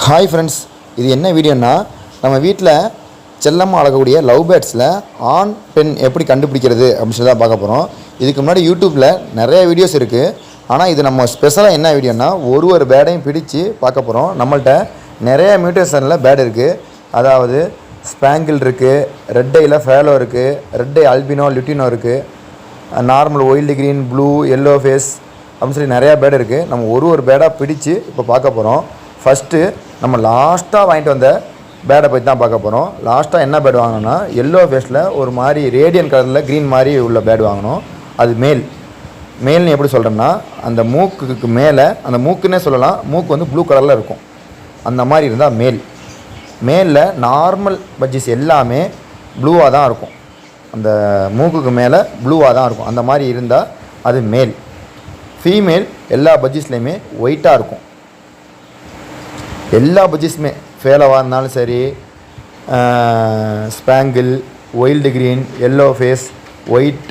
Hi friends, இது என்ன வீடியோன்னா நம்ம வீட்டில் செல்லமாக வளர்க்கக்கூடிய லவ் பேர்ட்ஸில் ஆண் பெண் எப்படி கண்டுபிடிக்கிறது அப்படின்னு சொல்லி தான் பார்க்க போகிறோம். இதுக்கு முன்னாடி யூடியூப்பில் நிறைய வீடியோஸ் இருக்குது. ஆனால் இது நம்ம ஸ்பெஷலாக என்ன வீடியோன்னா ஒரு பேர்டையும் பிடிச்சு பார்க்க போகிறோம். நம்மள்கிட்ட நிறைய மியூட்டேஷனில் பேர்டு இருக்குது. அதாவது ஸ்பேங்கிள் இருக்குது, ரெட் ஐயில் ஃபேலோ இருக்குது, ரெட் ஐ அல்பினோ லுட்டினோ இருக்குது, normal wild green, blue, yellow face அப்படின்னு சொல்லி நிறையா பேர்டு இருக்குது. நம்ம ஒரு பேர்டாக பிடிச்சு இப்போ பார்க்க போகிறோம். ஃபஸ்ட்டு நம்ம லாஸ்ட்டாக வாங்கிட்டு வந்த பேடை பற்றி தான் பார்க்க போகிறோம். லாஸ்ட்டாக என்ன பேட் வாங்கினோன்னா எல்லோ ஃபேஸில் ஒரு மாதிரி ரேடியன் கலரில் க்ரீன் மாதிரி உள்ள பேட் வாங்கினோம். அது மேல்னு எப்படி சொல்கிறோம்னா அந்த மூக்குக்கு மேலே, அந்த மூக்குன்னே சொல்லலாம், மூக்கு வந்து ப்ளூ கலரில் இருக்கும். அந்த மாதிரி இருந்தால் மேலில் நார்மல் பட்ஜிஸ் எல்லாமே ப்ளூவாக தான் இருக்கும். அந்த மூக்குக்கு மேலே ப்ளூவாக தான் இருக்கும். அந்த மாதிரி இருந்தால் அது மேல். ஃபீமேல் எல்லா பட்ஜிஸ்லேயுமே ஒயிட்டாக இருக்கும். எல்லா பட்ஜிஸுமே ஃபேலோவாக இருந்தாலும் சரி, spangle, wild green, yellow face, white,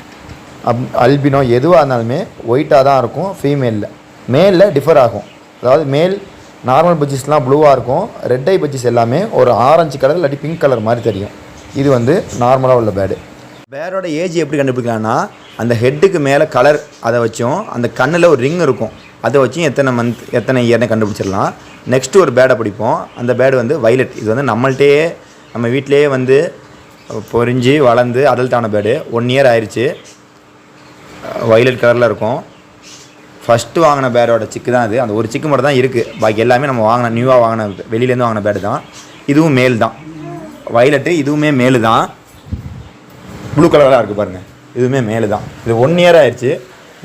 albino எதுவாக இருந்தாலுமே ஒயிட்டாக தான் இருக்கும். மேலில் டிஃபர் ஆகும். அதாவது மேல் நார்மல் பட்ஜிஸ்லாம் ப்ளூவாக இருக்கும். ரெட் ஐ பட்ஜிஸ் எல்லாமே ஒரு ஆரஞ்சு கலர் இல்லாட்டி பிங்க் கலர் மாதிரி தெரியும். இது வந்து நார்மலாக உள்ள பேரோட ஏஜ் எப்படி கண்டுபிடிக்கலாம்னா அந்த ஹெட்டுக்கு மேலே கலர் அதை வச்சும், அந்த கண்ணில் ஒரு ரிங் இருக்கும் அதை வச்சும் எத்தனை இயர்னு கண்டுபிடிச்சிடலாம். நெக்ஸ்ட்டு ஒரு பேடை பிடிப்போம். அந்த பேடு வந்து வைலட். இது வந்து நம்ம வீட்டிலேயே வந்து பொறிஞ்சு வளர்ந்து அடல்ட்டான பேடு. 1 இயர் ஆயிடுச்சு. வைலட் கலரில் இருக்கும். ஃபஸ்ட்டு வாங்கின பேரோட சிக்கு தான் அது. அந்த ஒரு சிக்கு மட்டும் தான் இருக்குது. பாக்கி எல்லாமே நம்ம நியூவாக வாங்கின வெளியிலேருந்து வாங்கின பேடு தான். இதுவும் மேல் தான். வைலட்டு இதுவுமே மேலு தான். ப்ளூ கலராக இருக்குது பாருங்கள், இதுவுமே மேலு தான். இது 1 இயர் ஆயிடுச்சு.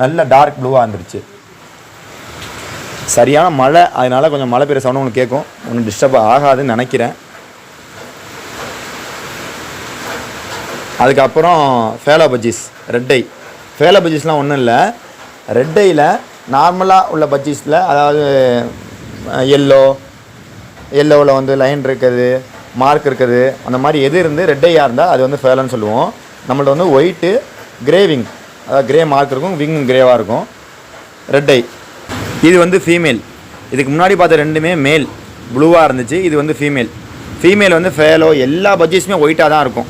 நல்ல டார்க் ப்ளூவாக இருந்துருச்சு. சரியான மழை, அதனால் கொஞ்சம் மழை பெய்கிற சவுண்ட் உங்களுக்கு கேட்கும். ஒன்றும் டிஸ்டர்ப் ஆகாதுன்னு நினைக்கிறேன். அதுக்கப்புறம் ஃபேலோ பஜ்ஜீஸ், ரெட் ஐ. ஃபேலோ பஜ்ஜீஸ்லாம் ஒன்றும் இல்லை. ரெட் ஐயில் நார்மலாக உள்ள பஜ்ஜீஸில், அதாவது எல்லோவில் வந்து லைன் இருக்கிறது, மார்க் இருக்கிறது, அந்த மாதிரி எது இருந்து ரெட் ஐயாக இருந்தால் அது வந்து ஃபேலோன்னு சொல்லுவோம். நம்மள்ட்ட வந்து ஒயிட்டு கிரே விங், அதாவது கிரே மார்க் இருக்கும், விங் கிரேவாக இருக்கும். ரெட் ஐ இது வந்து ஃபீமேல். இதுக்கு முன்னாடி பார்த்த ரெண்டுமே மேல், ப்ளூவாக இருந்துச்சு. இது வந்து ஃபீமேல் வந்து ஃபேலோ. எல்லா பட்ஜெட்ஸுமே ஒயிட்டாக தான் இருக்கும்.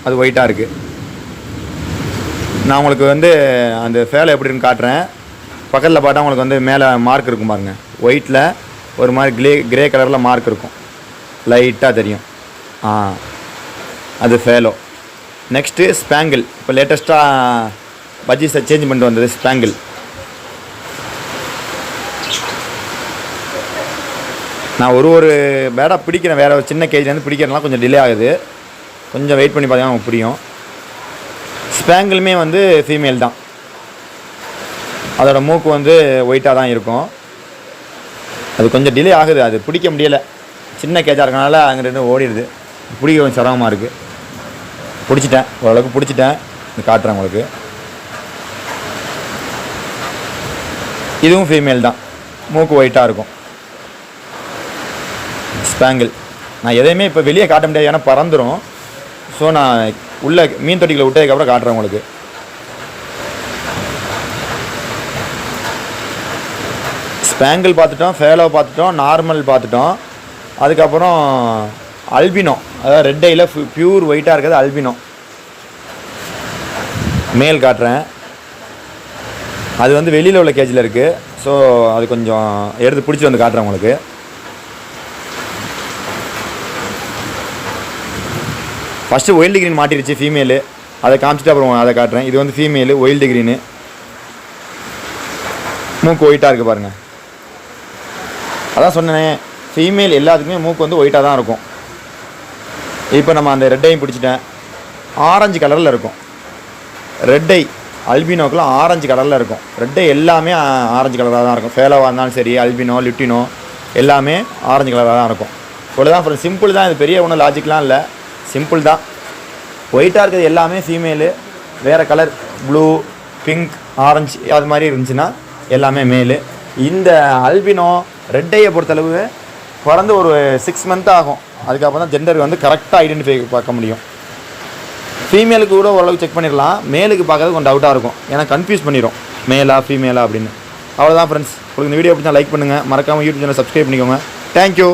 அது ஒயிட்டாக இருக்குது. நான் உங்களுக்கு வந்து அந்த ஃபேலோ எப்படின்னு காட்டுறேன். பக்கத்தில் பார்த்தா உங்களுக்கு வந்து மேலே மார்க் இருக்கும் பாருங்கள். ஒயிட்டில் ஒரு மாதிரி கிரே கலரில் மார்க் இருக்கும், லைட்டாக தெரியும். அது ஃபேலோ. Next spangle. இப்போ லேட்டஸ்ட்டாக பட்ஜெட்ஸை சேஞ்ச் பண்ணிட்டு வந்தது ஸ்பேங்கிள். நான் ஒரு பேடாக பிடிக்கிறேன். வேறு ஒரு சின்ன கேஜ்லேருந்து பிடிக்கிறதுலாம் கொஞ்சம் டிலே ஆகுது. கொஞ்சம் வெயிட் பண்ணி பார்த்தீங்கன்னா நமக்கு புரியும். ஸ்பேங்கிளுமே வந்து ஃபீமேல் தான். அதோடய மூக்கு வந்து ஒயிட்டாக தான் இருக்கும். அது கொஞ்சம் டிலே ஆகுது. அது பிடிக்க முடியலை. சின்ன கேஜாக இருக்கனால அங்கே ரெண்டு ஓடிடுது. பிடிக்க கொஞ்சம் சிரமமாக இருக்குது. பிடிச்சிட்டேன், ஓரளவுக்கு பிடிச்சிட்டேன். இது காட்டுறேன் உங்களுக்கு. இதுவும் ஃபீமேல் தான். மூக்கு ஒயிட்டாக இருக்கும். ஸ்பேங்கிள். நான் எதையுமே இப்போ வெளியே காட்ட முடியாது, ஏன்னா பறந்துடும். ஸோ நான் உள்ள மீன் தொட்டிகளை விட்டதுக்கப்புறம் காட்டுறேன் உங்களுக்கு. ஸ்பேங்கிள் பார்த்துட்டோம், ஃபேலோ பார்த்துட்டோம், நார்மல் பார்த்துட்டோம். அதுக்கப்புறம் அல்பினோ, அதாவது ரெட் ஐயில் பியூர் ஒயிட்டாக இருக்கிறது அல்பினோ. மேல் காட்டுறேன். அது வந்து வெளியில் உள்ள கேஜில் இருக்குது. ஸோ அது கொஞ்சம் எடுத்து பிடிச்சி வந்து காட்டுறேன் உங்களுக்கு. ஃபஸ்ட்டு ஒயில்டு க்ரீன் மாட்டிருச்சு ஃபீமேலு. அதை காமிச்சிட்டு அப்புறம் அதை காட்டுறேன். இது வந்து ஃபீமேலு ஒயில்டு க்ரீனு. மூக்கு ஒயிட்டாக இருக்குது பாருங்கள். அதான் சொன்னேன், ஃபீமேல் எல்லாத்துக்குமே மூக்கு வந்து ஒயிட்டாக தான் இருக்கும். இப்போ நம்ம அந்த ரெட் ஐயும் பிடிச்சிட்டேன். ஆரஞ்சு கலரில் இருக்கும். ரெட் ஐ அல்பினோக்கெலாம் ஆரஞ்சு கலரில் இருக்கும். ரெட் ஐ எல்லாமே ஆரஞ்சு கலராக தான் இருக்கும். ஃபேலோவாக இருந்தாலும் சரி, அல்பினோ, லுட்டினோ எல்லாமே ஆரஞ்சு கலராக தான் இருக்கும். இவ்வளோதான் ஃப்ரெண்ட். சிம்பிள் தான். இது பெரிய ஒன்றும் லாஜிக்லாம் இல்லை, சிம்பிள் தான். ஒயிட்டாக இருக்கிறது எல்லாமே ஃபீமேலு. வேறு கலர் ப்ளூ, பிங்க், ஆரஞ்சு அது மாதிரி இருந்துச்சுன்னா எல்லாமே மேலு. இந்த அல்பினோ ரெட் ஐயை பொறுத்தளவு பிறந்து ஒரு 6 மந்த் ஆகும். அதுக்கப்புறம் தான் ஜெண்டர் வந்து கரெக்டாக ஐடென்டிஃபை பார்க்க முடியும். ஃபீமேலுக்கு கூட ஓரளவுக்கு செக் பண்ணிடலாம். மேலுக்கு பார்க்கறது கொஞ்சம் டவுட்டாக இருக்கும், ஏன்னா கன்ஃபியூஸ் பண்ணிடும் மேலா ஃபீமேலா அப்படின்னு. அவ்வளோதான் ஃப்ரெண்ட்ஸ். உங்களுக்கு இந்த வீடியோ பிடிச்சா லைக் பண்ணுங்கள். மறக்காமல் யூடியூப் சேனல் சப்ஸ்கிரைப் பண்ணிக்கோங்க. தேங்க்யூ.